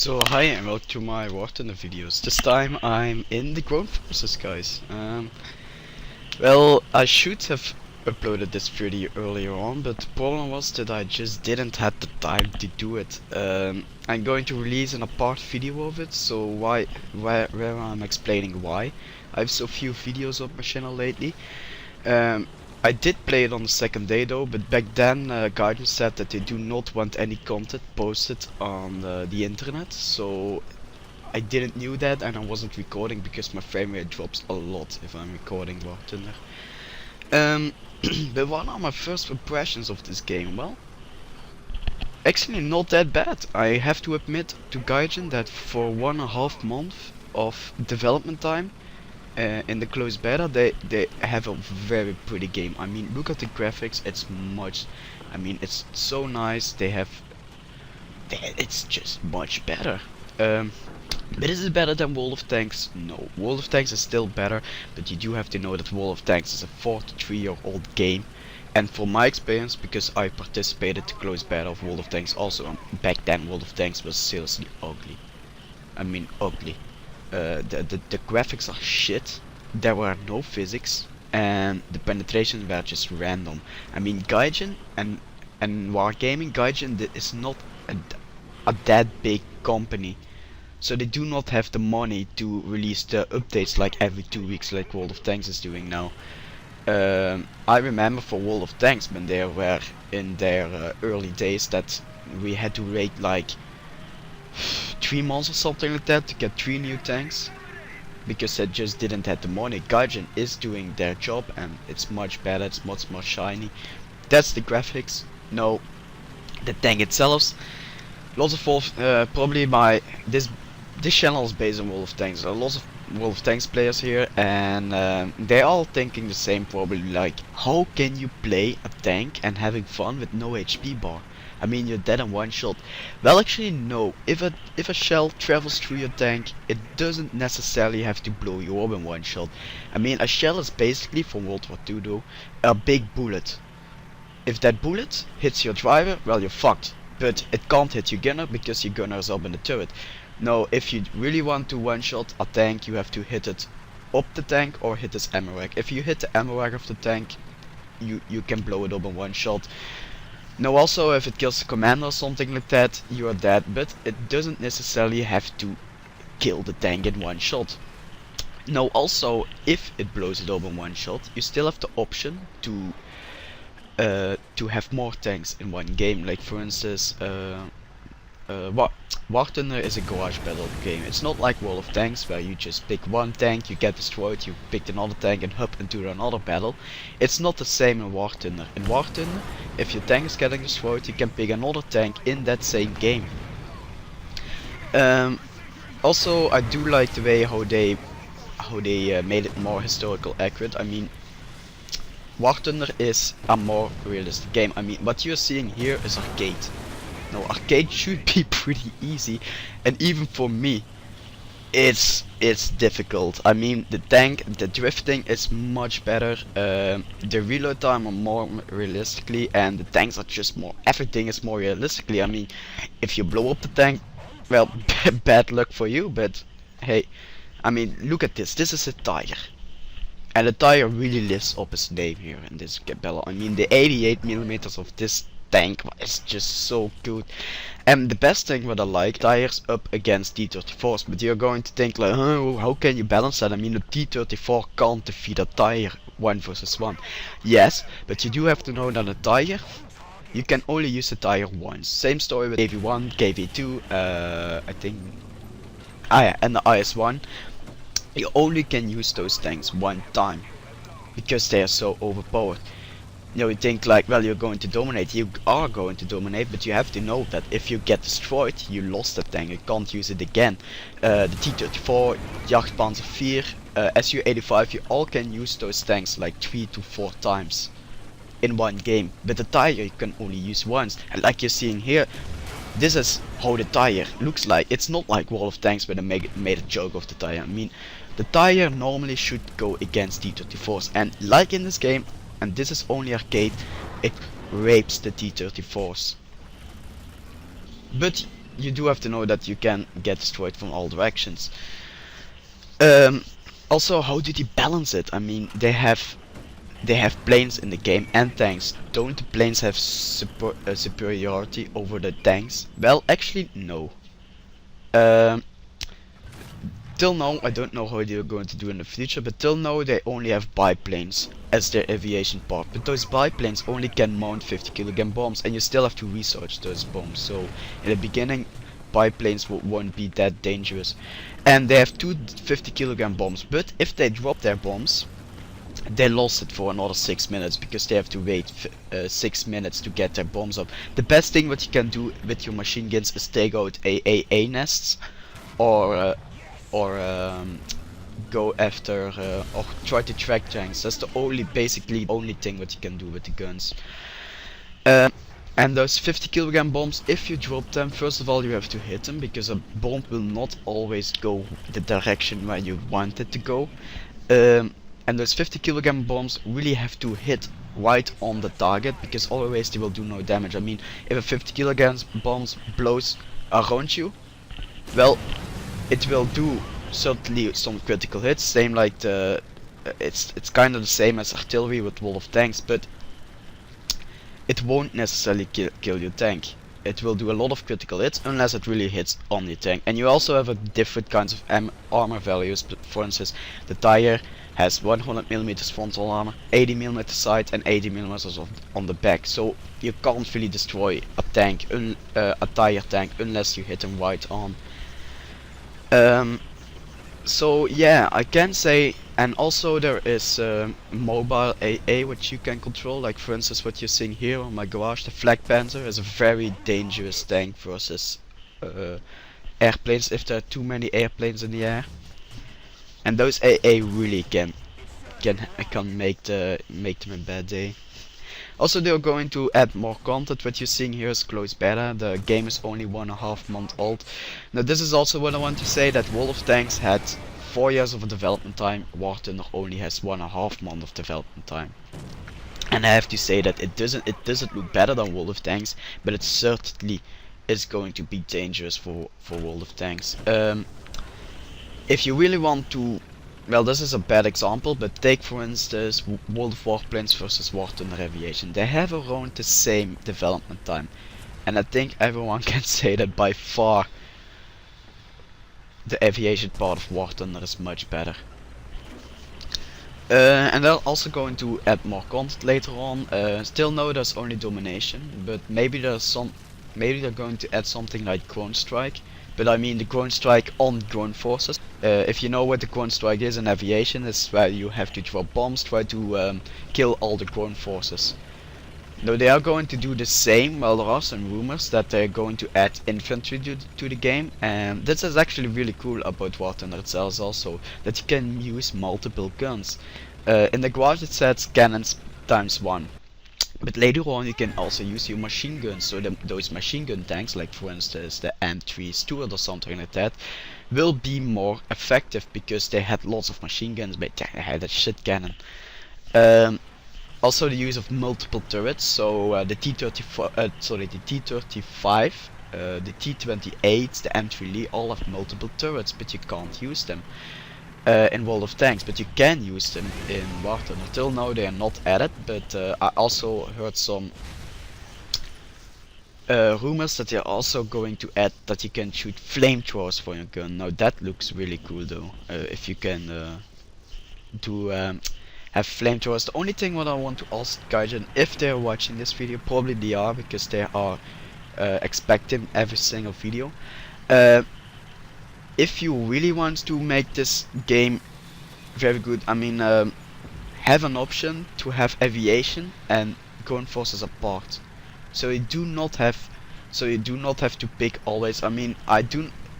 So hi and welcome to my War Thunder videos. This time I'm in the ground forces, guys. Well, I should have uploaded this video earlier on, but the problem was that I just didn't have the time to do it. I'm going to release an apart video of it, so where I'm explaining why. I have so few videos on my channel lately. I did play it on the second day though, but back then Guardian said that they do not want any content posted on the internet, so I didn't knew that, and I wasn't recording because my frame rate drops a lot if I'm recording War Thunder. But what are my first impressions of this game? Well, actually not that bad. I have to admit to Gaijin that for 1.5 months of development time in the closed beta, they have a very pretty game. I mean, look at the graphics. It's so nice. It's just much better. But is it better than World of Tanks? No, World of Tanks is still better, but you do have to know that World of Tanks is a 43-year-old game. And from my experience, because I participated to closed beta of World of Tanks also, back then World of Tanks was seriously ugly. I mean, ugly. The graphics are shit, there were no physics, and the penetrations were just random. I mean, Gaijin and Wargaming, Gaijin is not a that big company, so they do not have the money to release the updates like every 2 weeks like World of Tanks is doing now. I remember for World of Tanks when they were in their early days that we had to wait like 3 months or something like that to get 3 new tanks, because they just didn't have the money. Gaijin is doing their job and it's much better, it's much more shiny. That's the graphics. No, the tank itself. Lots of probably this channel is based on World of Tanks. There are lots of World of Tanks players here, and they're all thinking the same probably, like, how can you play a tank and having fun with no HP bar? I mean, you're dead in one shot. Well, actually no. If a shell travels through your tank, it doesn't necessarily have to blow you up in one shot. I mean, a shell is basically, from World War II though, a big bullet. If that bullet hits your driver, well, you're fucked. But it can't hit your gunner because your gunner is up in the turret. No, if you really want to one-shot a tank, you have to hit it up the tank or hit its ammo rack. If you hit the ammo rack of the tank, you can blow it up in one shot. Now also, if it kills the commander or something like that, you are dead, but it doesn't necessarily have to kill the tank in one shot. Now also, if it blows it up in one shot, you still have the option to have more tanks in one game. Like for instance, War Thunder is a garage battle game. It's not like World of Tanks where you just pick one tank, you get destroyed, you pick another tank and hop into another battle. It's not the same in War Thunder. In War Thunder, if your tank is getting destroyed, you can pick another tank in that same game. Also, I do like the way how they made it more historical accurate. I mean, War Thunder is a more realistic game. I mean, what you're seeing here is arcade. Now, arcade should be pretty easy, and even for me, it's difficult. I mean, the drifting is much better. The reload time are more realistically, and the tanks are just more. Everything is more realistically. I mean, if you blow up the tank, well, bad luck for you. But hey, I mean, look at this. This is a tire. And the tire really lifts up his name here in this battle. I mean, the 88mm of this tank is just so good. And the best thing what I like, tires up against T-34s. But you're going to think like, oh, how can you balance that? I mean, the T-34 can't defeat a tire 1 versus 1. Yes, but you do have to know that a tire, you can only use the tire once. Same story with KV1, KV2, I think. Yeah, and the IS-1. You only can use those tanks one time because they are so overpowered. You know, you think like, well, you're going to dominate. You are going to dominate, but you have to know that if you get destroyed, you lost the tank. You can't use it again. The T-34, Jagdpanzer IV, Su-85, you all can use those tanks like 3 to 4 times in one game. But the tire you can only use once. And like you're seeing here, this is how the tire looks like. It's not like World of Tanks where they made a joke of the tire. I mean, the tire normally should go against T-34s, and like in this game, and this is only arcade, it rapes the T-34s. But you do have to know that you can get destroyed from all directions. Um, Also, how do they balance it? I mean, they have planes in the game and tanks. Don't the planes have superiority over the tanks? Well, actually, no. Um, till now, I don't know how they're going to do in the future, but till now they only have biplanes as their aviation part. But those biplanes only can mount 50 kilogram bombs, and you still have to research those bombs. So in the beginning, biplanes won't be that dangerous. And they have two 50 kilogram bombs, but if they drop their bombs, they lost it for another 6 minutes because they have to wait 6 minutes to get their bombs up. The best thing what you can do with your machine guns is take out AA nests, or go after or try to track tanks. That's the basically only thing what you can do with the guns. And those 50 kilogram bombs, if you drop them, first of all you have to hit them, because a bomb will not always go the direction where you want it to go. And those 50 kilogram bombs really have to hit right on the target, because otherwise they will do no damage. I mean, if a 50 kilograms bombs blows around you, well, it will do certainly some critical hits, same like the it's kind of the same as artillery with wall of tanks, but it won't necessarily kill your tank. It will do a lot of critical hits unless it really hits on your tank. And you also have a different kinds of armor values. For instance, the tire has 100mm frontal armor, 80mm side, and 80mm on the back. So you can't really destroy a tank, a tire tank, unless you hit them right on. So yeah, I can say, and also there is mobile AA which you can control, like for instance what you're seeing here on my garage. The Flak Panther is a very dangerous tank versus airplanes if there are too many airplanes in the air, and those AA really can make them a bad day. Also, they're going to add more content. What you're seeing here is closed beta. The game is only 1.5 months old. Now this is also what I want to say, that World of Tanks had 4 years of development time. War Thunder only has 1.5 months of development time. And I have to say that it doesn't look better than World of Tanks, but it certainly is going to be dangerous for World of Tanks. If you really want to, well, this is a bad example, but take for instance World of Warplanes versus War Thunder Aviation. They have around the same development time, and I think everyone can say that by far the aviation part of War Thunder is much better. And they're also going to add more content later on. Still no, there's only domination, but maybe they're going to add something like ground strike. But I mean the ground strike on ground forces. If you know what the ground strike is in aviation, it's where you have to drop bombs, try to kill all the ground forces. Now they are going to do the same. Well, there are some rumors that they're going to add infantry to the game, and this is actually really cool about War Thunder itself also, that you can use multiple guns. In the garage it says cannons ×1. But later on you can also use your machine guns, so those machine gun tanks, like for instance the M3 Stuart or something like that, will be more effective because they had lots of machine guns, but they had a shit cannon. Also the use of multiple turrets, so the T-35, the T-28, the M3 Lee all have multiple turrets, but you can't use them in World of Tanks, but you can use them in War Thunder. Until now they are not added, but I also heard some rumors that they are also going to add that you can shoot flamethrowers for your gun. Now that looks really cool though, if you can have flamethrowers. The only thing what I want to ask Gaijin, if they are watching this video, probably they are, because they are expecting every single video. If you really want to make this game very good, I mean, have an option to have aviation and ground forces apart. So you do not have to pick always. I mean,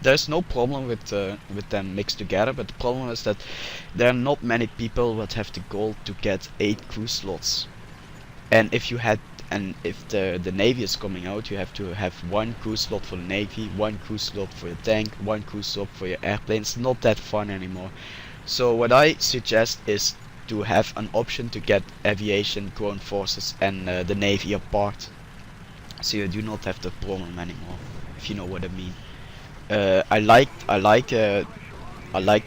there's no problem with them mixed together, but the problem is that there are not many people that have the goal to get 8 crew slots. And if the Navy is coming out, you have to have 1 crew slot for the Navy, 1 crew slot for your tank, 1 crew slot for your airplane. It's not that fun anymore. So what I suggest is to have an option to get aviation, ground forces and the Navy apart, so you do not have that problem anymore. if you know what I mean. I liked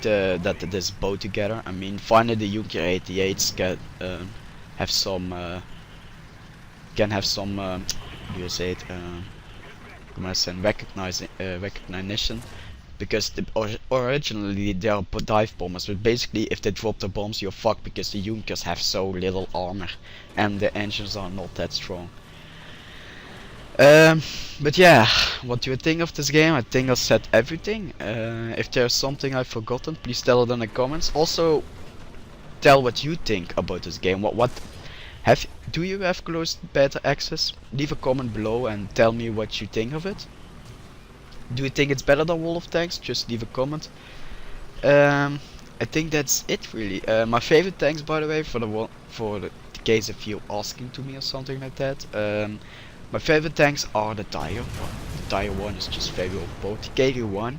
that this bow together. I mean, finally the Junker 88s have some can have some how do you say it? Recognition, because originally they are dive bombers, but basically if they drop the bombs you're fucked because the Junkers have so little armor and the engines are not that strong. But yeah, what do you think of this game? I think I said everything. If there's something I've forgotten, please tell it in the comments. Also, tell what you think about this game. Do you have closed beta access? Leave a comment below and tell me what you think of it. Do you think it's better than World of Tanks? Just leave a comment. I think that's it really. My favorite tanks, by the way, for the case if you're asking to me or something like that. My favorite tanks are the Tiger 1. The Tiger 1 is just favorite of both the KD1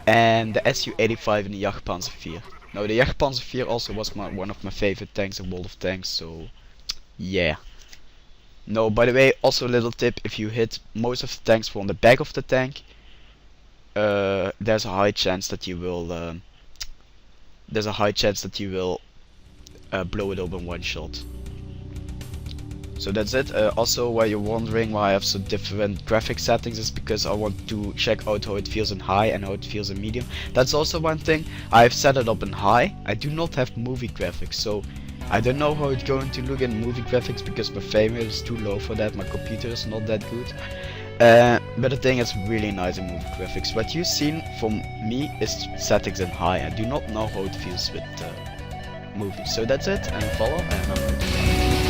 and the SU-85 and the Jagdpanzer 4. Now the Jagdpanzer 4 also was one of my favorite tanks in World of Tanks, so yeah. No, by the way, also a little tip: if you hit most of the tanks from the back of the tank, there's a high chance that you will blow it up in one shot. So that's it. Also, while you're wondering why I have so different graphic settings, is because I want to check out how it feels in high and how it feels in medium. That's also one thing. I've set it up in high. I do not have movie graphics, so I don't know how it's going to look in movie graphics because my frame rate is too low for that. My computer is not that good. But the thing is really nice in movie graphics. What you've seen from me is settings in high. I do not know how it feels with movies. So that's it, and follow, and I'm